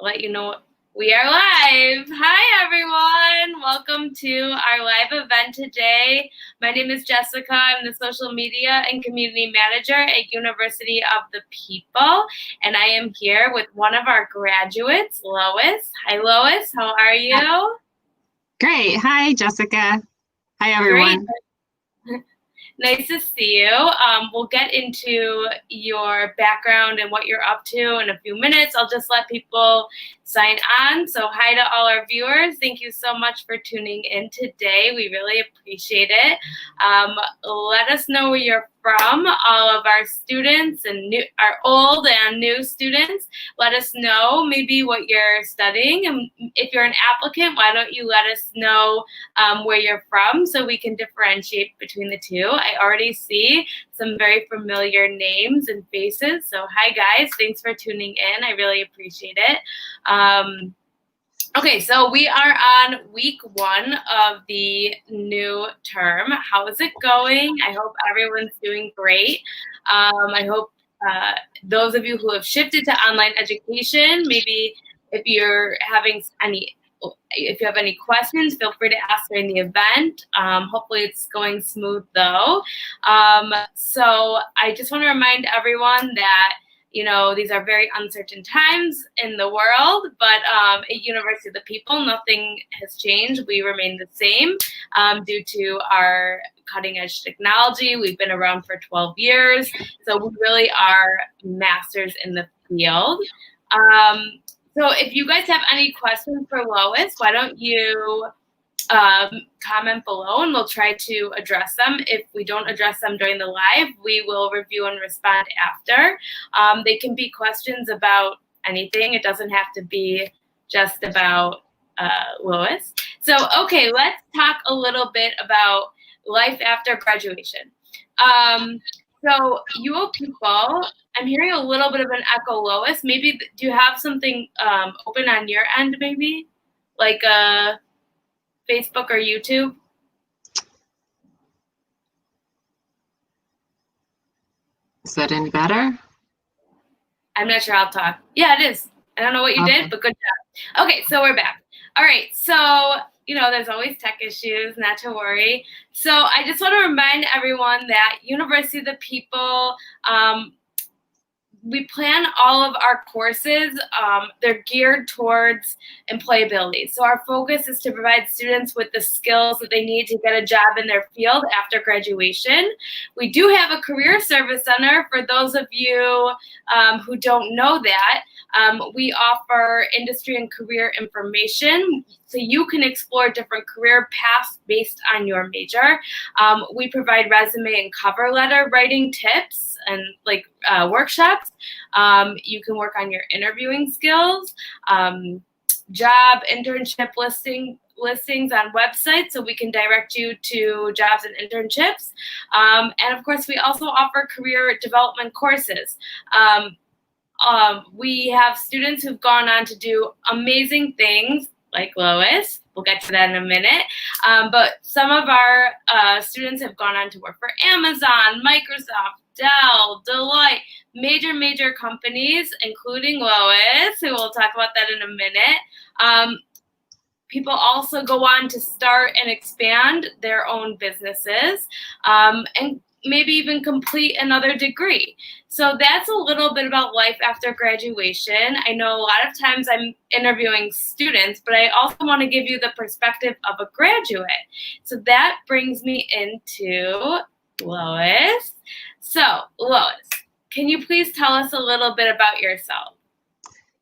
let you know we are live. Hi, everyone. Welcome to our live event today. My name is Jessica. I'm the social media and community manager at University of the People, and I am here with one of our graduates, Lois. Hi, Lois. How are you? Great. Hi, Jessica. Hi, everyone. Great. Nice to see you. We'll get into your background and what you're up to in a few minutes. I'll just let people sign on. So hi to all our viewers. Thank you so much for tuning in today. We really appreciate it. Let us know where you're from. All of our students and our old and new students, let us know maybe what you're studying. And if you're an applicant, why don't you let us know where you're from so we can differentiate between the two. I already see some very familiar names and faces. So hi guys, thanks for tuning in. I really appreciate it. Okay, so we are on week 1 of the new term. How is it going? I hope everyone's doing great. I hope those of you who have shifted to online education, maybe if you have any questions, feel free to ask during the event. Hopefully it's going smooth though. So I just want to remind everyone that these are very uncertain times in the world, but at University of the People, nothing has changed. We remain the same due to our cutting edge technology. We've been around for 12 years, so we really are masters in the field. So if you guys have any questions for Lois, why don't you comment below and we'll try to address them. If we don't address them during the live, we will review and respond after. They can be questions about anything. It doesn't have to be just about Lois. So, okay, let's talk a little bit about life after graduation. So you people, I'm hearing a little bit of an echo, Lois. Maybe, do you have something open on your end, maybe? Like Facebook or YouTube? Is that any better? I'm not sure. I'll talk. Yeah, it is. I don't know what you did, but good job. Okay, so we're back. All right, so, there's always tech issues, not to worry. So I just want to remind everyone that University of the People, we plan all of our courses, they're geared towards employability. So our focus is to provide students with the skills that they need to get a job in their field after graduation. We do have a career service center for those of you who don't know that. We offer industry and career information so you can explore different career paths based on your major. We provide resume and cover letter writing tips and workshops. You can work on your interviewing skills, job internship listings on websites so we can direct you to jobs and internships. And of course, we also offer career development courses. We have students who've gone on to do amazing things like Lois. We'll get to that in a minute. But some of our students have gone on to work for Amazon, Microsoft, Dell, Deloitte, major companies, including Lois, who we'll talk about that in a minute. People also go on to start and expand their own businesses and maybe even complete another degree. So that's a little bit about life after graduation. I know a lot of times I'm interviewing students, but I also want to give you the perspective of a graduate. So that brings me into Lois. So Lois, can you please tell us a little bit about yourself?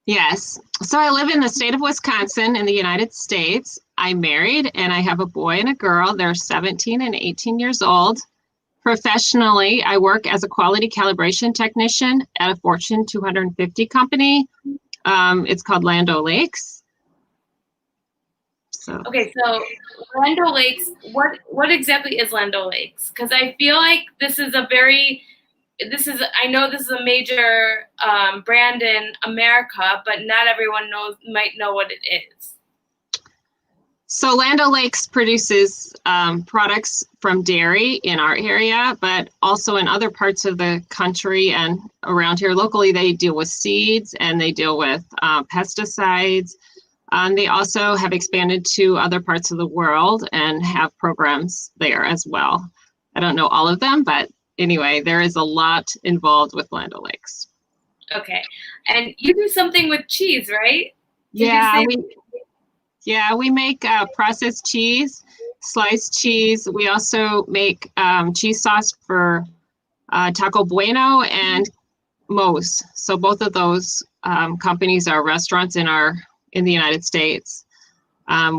Yes. So I live in the state of Wisconsin in the United States. I'm married and I have a boy and a girl. They're 17 and 18 years old. Professionally, I work as a quality calibration technician at a Fortune 250 company. It's called Land O'Lakes. Okay, so Land O'Lakes, what exactly is Land O'Lakes? Because I feel like I know this is a major brand in America, but not everyone might know what it is. So Land O'Lakes produces products from dairy in our area, but also in other parts of the country and around here locally, they deal with seeds and they deal with pesticides. They also have expanded to other parts of the world and have programs there as well. I don't know all of them, but anyway, there is a lot involved with Land O'Lakes. Okay. And you do something with cheese, right? Did you Yeah, say? we make processed cheese, sliced cheese. We also make cheese sauce for Taco Bueno and Moe's. So both of those companies are restaurants in the United States.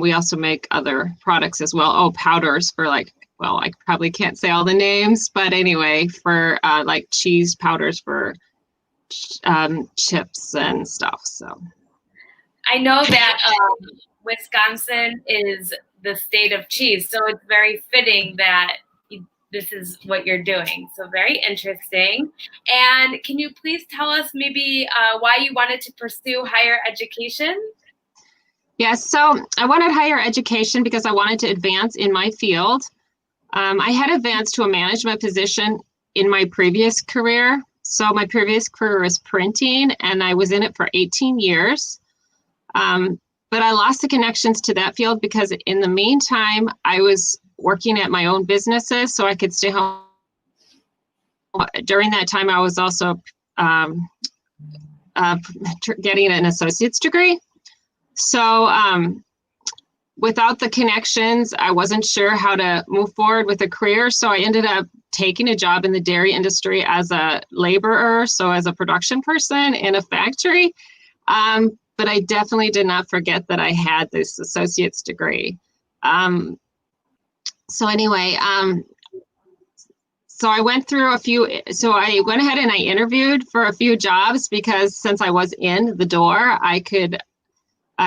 We also make other products as well. Oh, powders for I probably can't say all the names, but anyway, for like cheese powders for chips and stuff. So I know that Wisconsin is the state of cheese, so it's very fitting that this is what you're doing. So very interesting. And can you please tell us maybe why you wanted to pursue higher education? yes, so I wanted higher education because I wanted to advance in my field. I had advanced to a management position in my previous career. So my previous career was printing, and I was in it for 18 years. But I lost the connections to that field because in the meantime, I was working at my own businesses so I could stay home. During that time, I was also getting an associate's degree. So without the connections, I wasn't sure how to move forward with a career. So I ended up taking a job in the dairy industry as a laborer, so as a production person in a factory. But I definitely did not forget that I had this associate's degree. So anyway, so I went through so I went ahead and I interviewed for a few jobs because since I was in the door, I could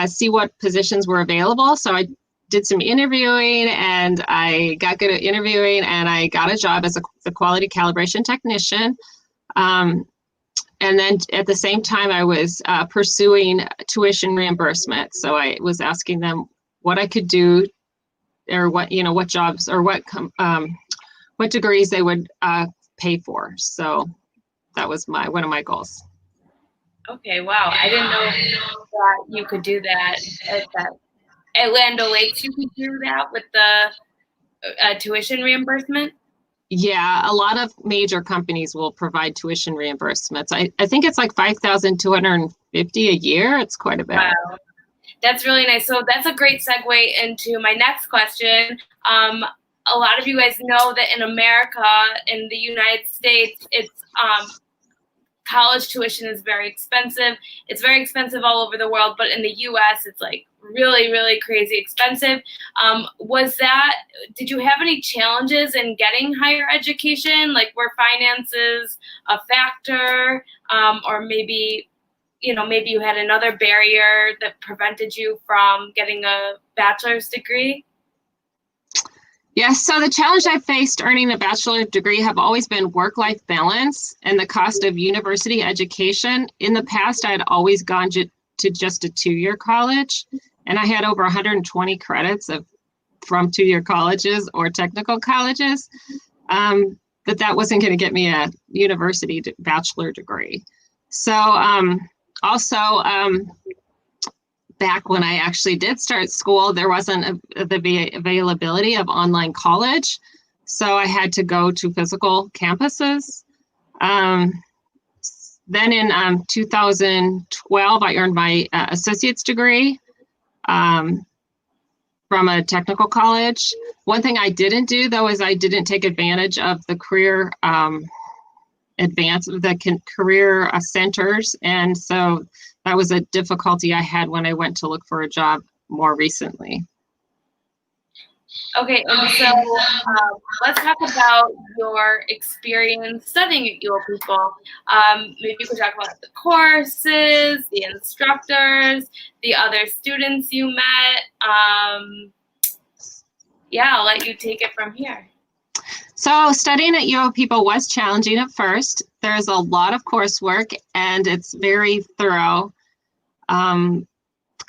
see what positions were available. So I did some interviewing and I got good at interviewing and I got a job as a quality calibration technician. And then at the same time, I was pursuing tuition reimbursement. So I was asking them what I could do or what jobs or what degrees they would pay for. So that was one of my goals. Okay, wow. I didn't know that you could do that at Land O'Lakes. You could do that with the tuition reimbursement. Yeah, a lot of major companies will provide tuition reimbursements. I think it's like $5,250 a year. It's quite a bit. Wow. That's really nice. So that's a great segue into my next question. A lot of you guys know that in America, in the United States, it's college tuition is very expensive. It's very expensive all over the world, but in the US, it's like really, really crazy expensive. Did you have any challenges in getting higher education? Like were finances a factor? Or maybe you had another barrier that prevented you from getting a bachelor's degree? Yes, so the challenge I faced earning a bachelor's degree have always been work-life balance and the cost of university education. In the past, I had always gone to just a two-year college, and I had over 120 credits from two-year colleges or technical colleges, but that wasn't going to get me a university bachelor degree. So also, back when I actually did start school, there wasn't the availability of online college. So I had to go to physical campuses. Then in 2012, I earned my associate's degree from a technical college. One thing I didn't do, though, is I didn't take advantage of the career career centers. And so that was a difficulty I had when I went to look for a job more recently. Okay, and so let's talk about your experience studying at UO People. Maybe you could talk about the courses, the instructors, the other students you met. Yeah, I'll let you take it from here. So studying at UO People was challenging at first. There's a lot of coursework and it's very thorough.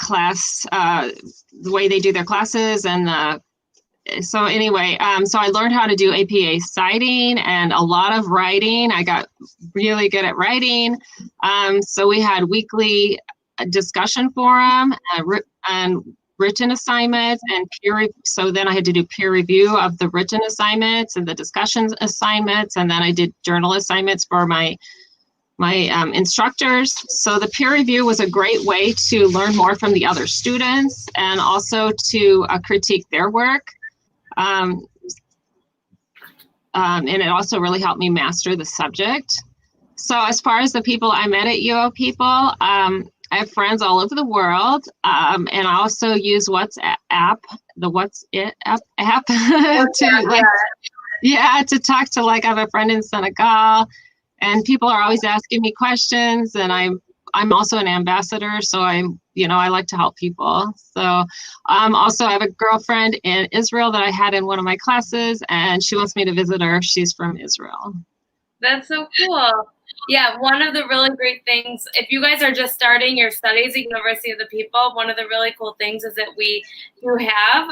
class, the way they do their classes. And so anyway, so I learned how to do APA citing and a lot of writing. I got really good at writing. So we had weekly discussion forum and written assignments and so then I had to do peer review of the written assignments and the discussion assignments, and then I did journal assignments for my instructors. So the peer review was a great way to learn more from the other students and also to critique their work. And it also really helped me master the subject. So as far as the people I met at UO People, I have friends all over the world, and I also use WhatsApp, the What's It app to talk to, like, I have a friend in Senegal, and people are always asking me questions, and I'm also an ambassador, so I like to help people. So also I have a girlfriend in Israel that I had in one of my classes, and she wants me to visit her. She's from Israel. That's so cool. Yeah, one of the really great things, if you guys are just starting your studies at University of the People, one of the really cool things is that we do have,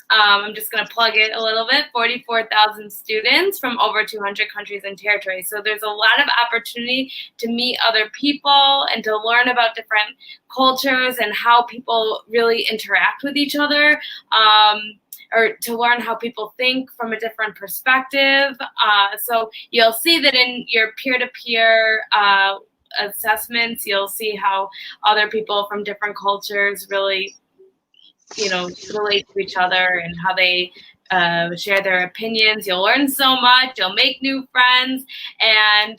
I'm just going to plug it a little bit, 44,000 students from over 200 countries and territories. So there's a lot of opportunity to meet other people and to learn about different cultures and how people really interact with each other. Or to learn how people think from a different perspective. So you'll see that in your peer-to-peer assessments, you'll see how other people from different cultures really, relate to each other and how they share their opinions. You'll learn so much. You'll make new friends. And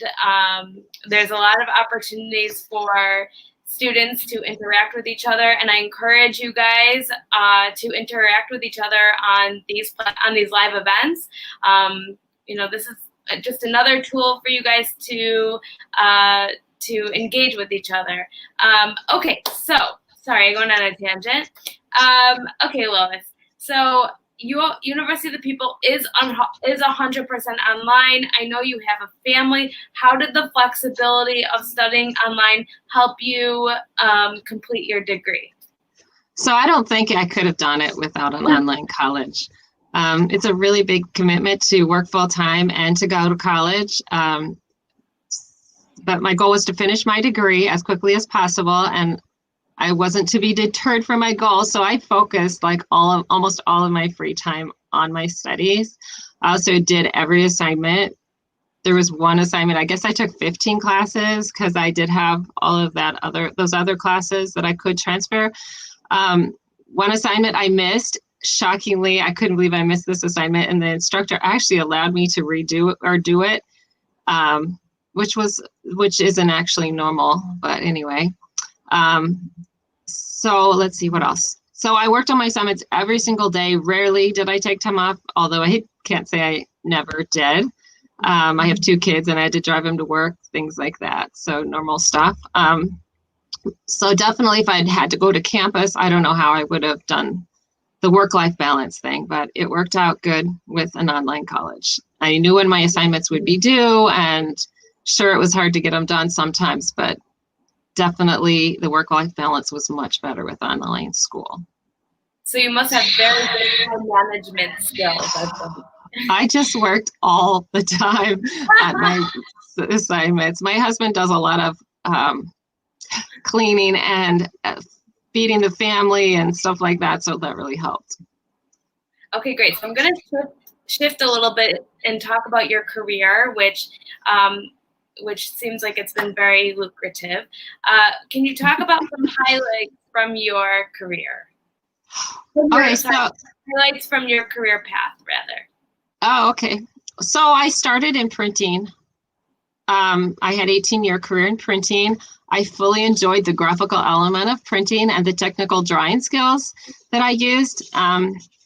there's a lot of opportunities for students to interact with each other, and I encourage you guys to interact with each other on these live events. This is just another tool for you guys to engage with each other. Okay, so sorry, I'm going on a tangent. Okay, Lois. So University of the People is 100% online. I know you have a family. How did the flexibility of studying online help you complete your degree? So I don't think I could have done it without an online college. It's a really big commitment to work full time and to go to college. But my goal was to finish my degree as quickly as possible, and I wasn't to be deterred from my goal, so I focused almost all of my free time on my studies. I also did every assignment. There was one assignment, I guess I took 15 classes because I did have all of those other classes that I could transfer. One assignment I missed. Shockingly, I couldn't believe I missed this assignment, and the instructor actually allowed me to redo it or do it, which isn't actually normal, but anyway. So let's see what else. So I worked on my assignments every single day. Rarely did I take time off, although I can't say I never did. I have 2 kids and I had to drive them to work, things like that. So normal stuff. So definitely if I'd had to go to campus, I don't know how I would have done the work-life balance thing, but it worked out good with an online college. I knew when my assignments would be due, and sure, it was hard to get them done sometimes, but definitely the work-life balance was much better with online school. So you must have very good time management skills. I just worked all the time at my assignments. My husband does a lot of cleaning and feeding the family and stuff like that, so that really helped. Okay, great. So I'm going to shift a little bit and talk about your career, which seems like it's been very lucrative. Can you talk about some highlights from your career? Highlights from your career path, rather. Oh, okay. So I started in printing. I had 18-year career in printing. I fully enjoyed the graphical element of printing and the technical drawing skills that I used.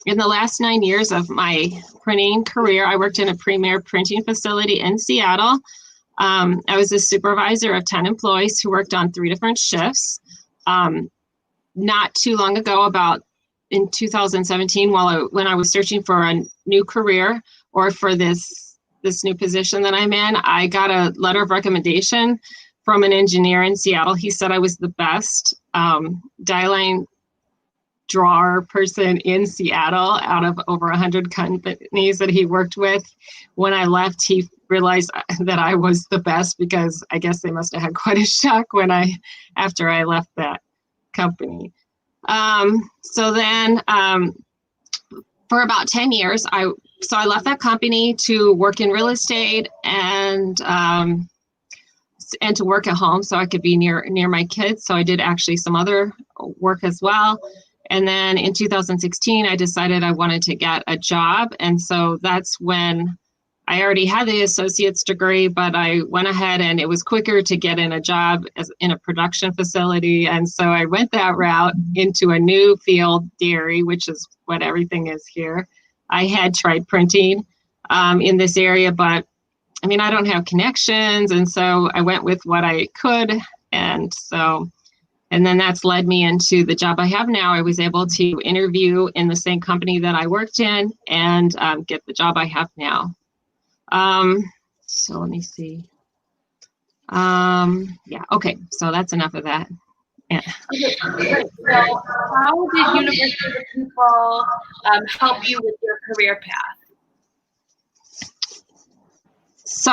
In the last 9 years of my printing career, I worked in a premier printing facility in Seattle. I was a supervisor of 10 employees who worked on 3 different shifts. Not too long ago, about in 2017, when I was searching for a new career or for this new position that I'm in, I got a letter of recommendation from an engineer in Seattle. He said I was the best dialing drawer person in Seattle out of over 100 companies that he worked with. When I left, he realized that I was the best, because I guess they must have had quite a shock after I left that company. So then for about 10 years, I left that company to work in real estate and to work at home so I could be near my kids. So I did actually some other work as well. And then in 2016, I decided I wanted to get a job. And so that's when I already had the associate's degree, but I went ahead, and it was quicker to get in a job in a production facility. And so I went that route into a new field, dairy, which is what everything is here. I had tried printing in this area, but I mean, I don't have connections. And so I went with what I could. And then that's led me into the job I have now. I was able to interview in the same company that I worked in and get the job I have now. So let me see. Yeah, okay. So that's enough of that. Yeah. Great. So how did University of People help you with your career path? So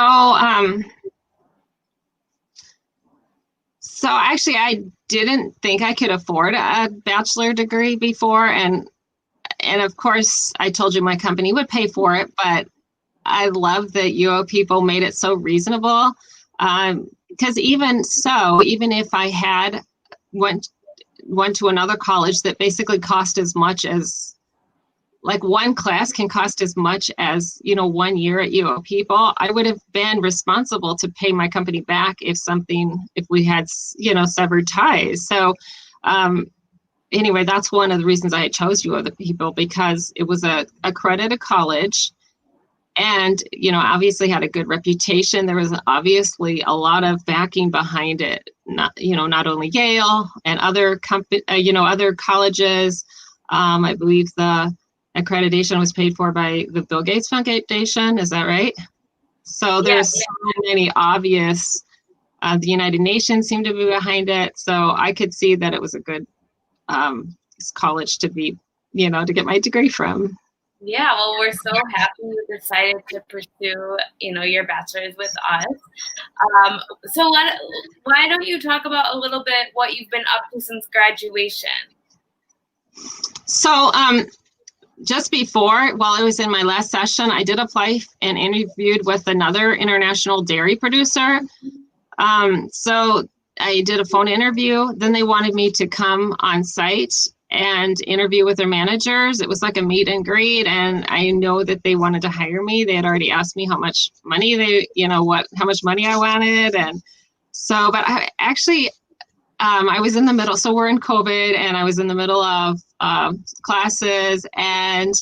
actually, I didn't think I could afford a bachelor degree before. And of course, I told you my company would pay for it, but I love that UO People made it so reasonable. Because even if I had went to another college that basically cost as much as, like, one class can cost as much as, 1 year at UO People, I would have been responsible to pay my company back if we had, severed ties. So anyway, that's one of the reasons I chose UO People, because it was a accredited college. And, obviously had a good reputation. There was obviously a lot of backing behind it. Not only Yale and other other colleges. I believe the accreditation was paid for by the Bill Gates Foundation. Is that right? So there's so many obvious. The United Nations seemed to be behind it. So I could see that it was a good college to be, to get my degree from. Yeah, well, we're so happy you decided to pursue, your bachelor's with us. So why don't you talk about a little bit what you've been up to since graduation? So just before, while I was in my last session, I did apply and interviewed with another international dairy producer. So I did a phone interview. Then they wanted me to come on site and interview with their managers. It was like a meet and greet, and I know that they wanted to hire me. They had already asked me how much money how much money I wanted. And so, but I actually, I was in the middle. So we're in COVID, and I was in the middle of classes, and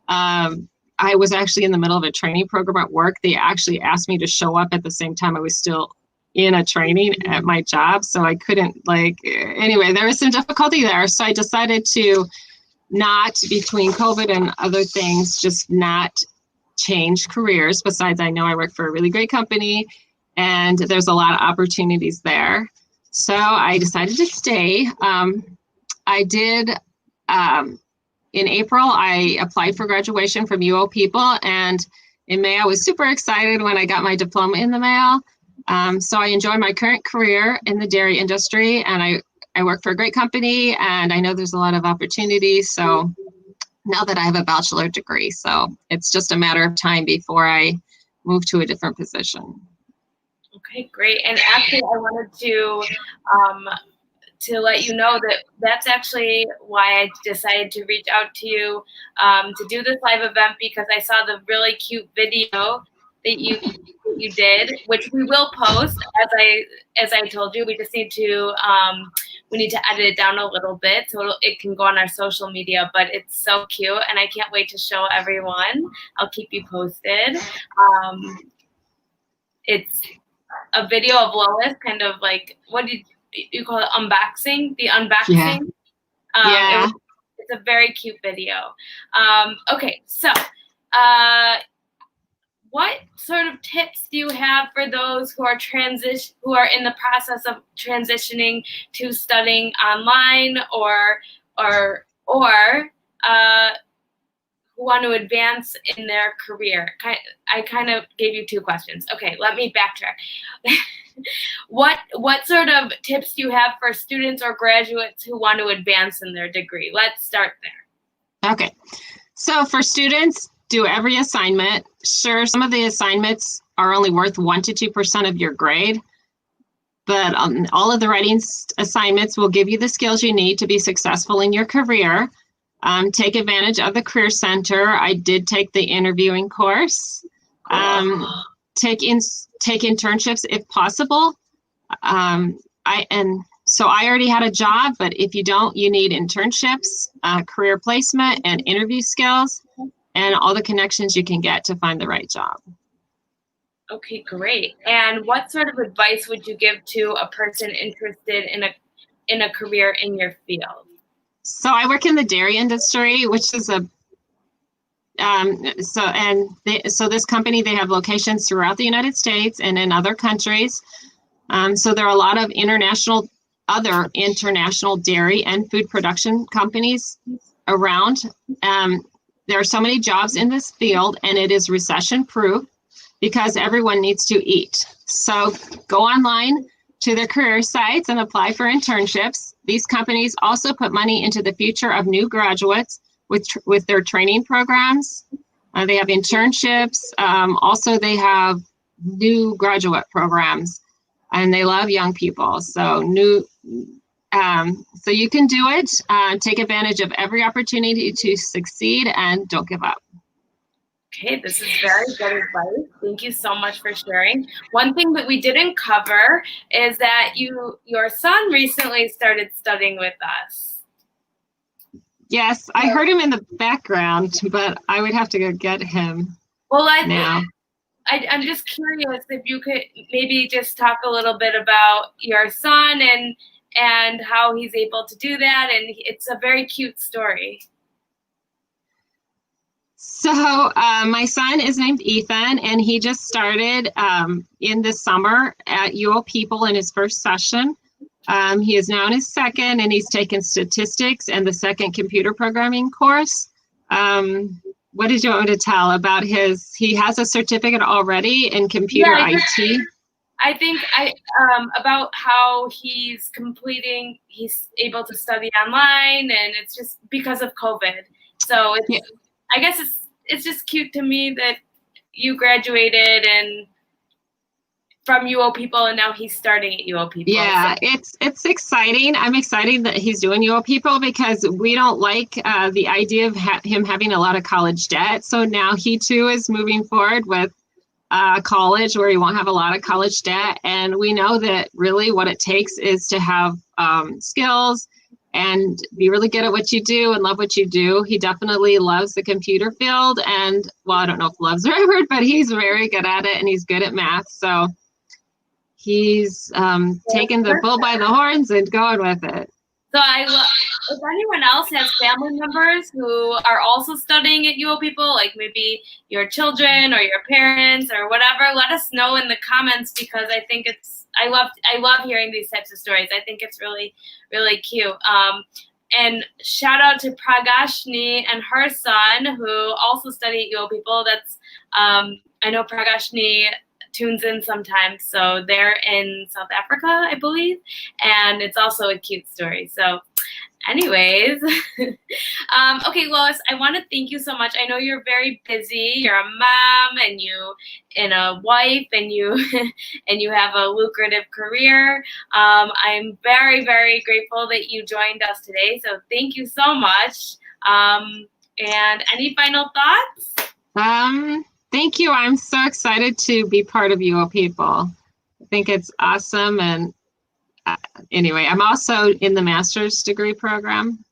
I was actually in the middle of a training program at work. They actually asked me to show up at the same time I was still in a training at my job. So I couldn't, anyway, there was some difficulty there. So I decided to not, between COVID and other things, just not change careers. Besides, I know I work for a really great company and there's a lot of opportunities there. So I decided to stay. I did, in April, I applied for graduation from UO People. And in May, I was super excited when I got my diploma in the mail. So I enjoy my current career in the dairy industry, and I work for a great company, and I know there's a lot of opportunities. So now that I have a bachelor degree, so it's just a matter of time before I move to a different position. Okay, great. And actually, I wanted to let you know that that's actually why I decided to reach out to you to do this live event, because I saw the really cute video that you did, which we will post. As I told you, we just need to edit it down a little bit so it can go on our social media. But it's so cute, and I can't wait to show everyone. I'll keep you posted. It's a video of Lois, kind of like, what did you call it? Unboxing? The unboxing. Yeah. It's a very cute video. Okay, so what sort of tips do you have for those who are in the process of transitioning to studying online or or who want to advance in their career? I kind of gave you two questions. Okay, let me backtrack. What sort of tips do you have for students or graduates who want to advance in their degree? Let's start there. Okay. So for students, do every assignment. Sure, some of the assignments are only worth 1 to 2% of your grade, but all of the writing assignments will give you the skills you need to be successful in your career. Take advantage of the Career Center. I did take the interviewing course. Take internships if possible. So I already had a job, but if you don't, you need internships, career placement, and interview skills, and all the connections you can get to find the right job. Okay, great. And what sort of advice would you give to a person interested in a career in your field? So I work in the dairy industry, which is so this company, they have locations throughout the United States and in other countries. So there are a lot of other international dairy and food production companies around. There are so many jobs in this field, and it is recession proof because everyone needs to eat. So go online to their career sites and apply for internships. These companies also put money into the future of new graduates with their training programs. They have internships. Also, they have new graduate programs, and they love young people. So so you can do it. Take advantage of every opportunity to succeed, and don't give up. Okay, this is very good advice. Thank you so much for sharing. One thing that we didn't cover is that your son recently started studying with us. Yes, I heard him in the background, but I would have to go get him now. I'm just curious if you could maybe just talk a little bit about your son and how he's able to do that. And it's a very cute story. So my son is named Ethan, and he just started in the summer at UO People in his first session. He is now in his second, and he's taken statistics and the second computer programming course. What did you want me to tell about he has a certificate already in computer IT? I think about how he's able to study online, and it's just because of COVID. So I guess it's just cute to me that you graduated and from UO People, and now he's starting at UO People. Yeah, so. It's exciting. I'm excited that he's doing UO People because we don't like the idea of him having a lot of college debt. So now he too is moving forward with college where he won't have a lot of college debt. And we know that really what it takes is to have skills and be really good at what you do and love what you do. He definitely loves the computer field, and well, I don't know if love's the right word, but he's very good at it and he's good at math. So he's taking the bull by the horns and going with it. So if anyone else has family members who are also studying at UO People, like maybe your children or your parents or whatever, let us know in the comments because I think I love hearing these types of stories. I think it's really, really cute. And shout out to Pragashni and her son who also study at UO People. That's I know Pragashni tunes in sometimes, so they're in South Africa, I believe, and it's also a cute story. So anyways, okay, Lois, I want to thank you so much. I know you're very busy. You're a mom and a wife, and you and you have a lucrative career. I'm very, very grateful that you joined us today. So thank you so much. And any final thoughts? Thank you. I'm so excited to be part of UO People. I think it's awesome. And anyway, I'm also in the master's degree program.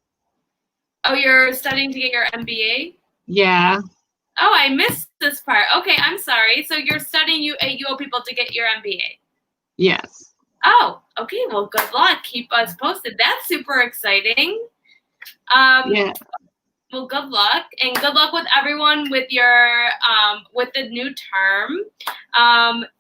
Oh, you're studying to get your MBA? Yeah. Oh, I missed this part. Okay, I'm sorry. So you're studying at UO People to get your MBA? Yes. Oh, okay. Well, good luck. Keep us posted. That's super exciting. Yeah. Well, good luck, and good luck with everyone with your with the new term.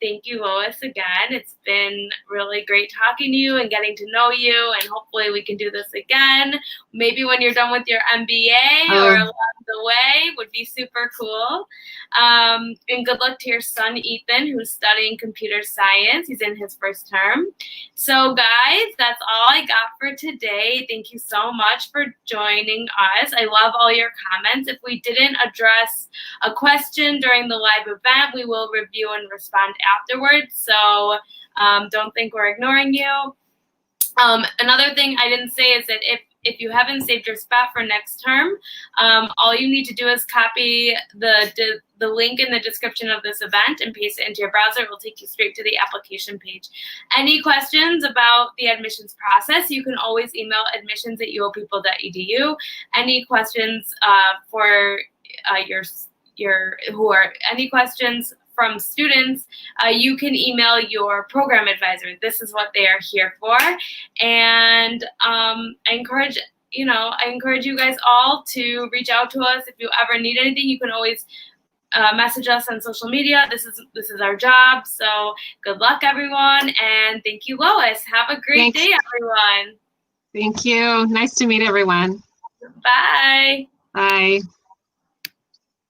Thank you, Lois, again. It's been really great talking to you and getting to know you, and hopefully we can do this again. Maybe when you're done with your MBA or along the way would be super cool. And good luck to your son, Ethan, who's studying computer science. He's in his first term. So, guys, that's all I got for today. Thank you so much for joining us. I love all your comments. If we didn't address a question during the live event, we will review and respond afterwards. So don't think we're ignoring you. Another thing I didn't say is that if you haven't saved your spot for next term, all you need to do is copy the link in the description of this event and paste it into your browser. It will take you straight to the application page. Any questions about the admissions process, you can always email admissions@uopeople.edu. Any questions for any questions from students, you can email your program advisor. This is what they are here for. And I encourage you guys all to reach out to us if you ever need anything. You can always message us on social media. This is our job. So good luck, everyone, and thank you, Lois. Have a great day, everyone. Thank you. Nice to meet everyone. Bye. Bye.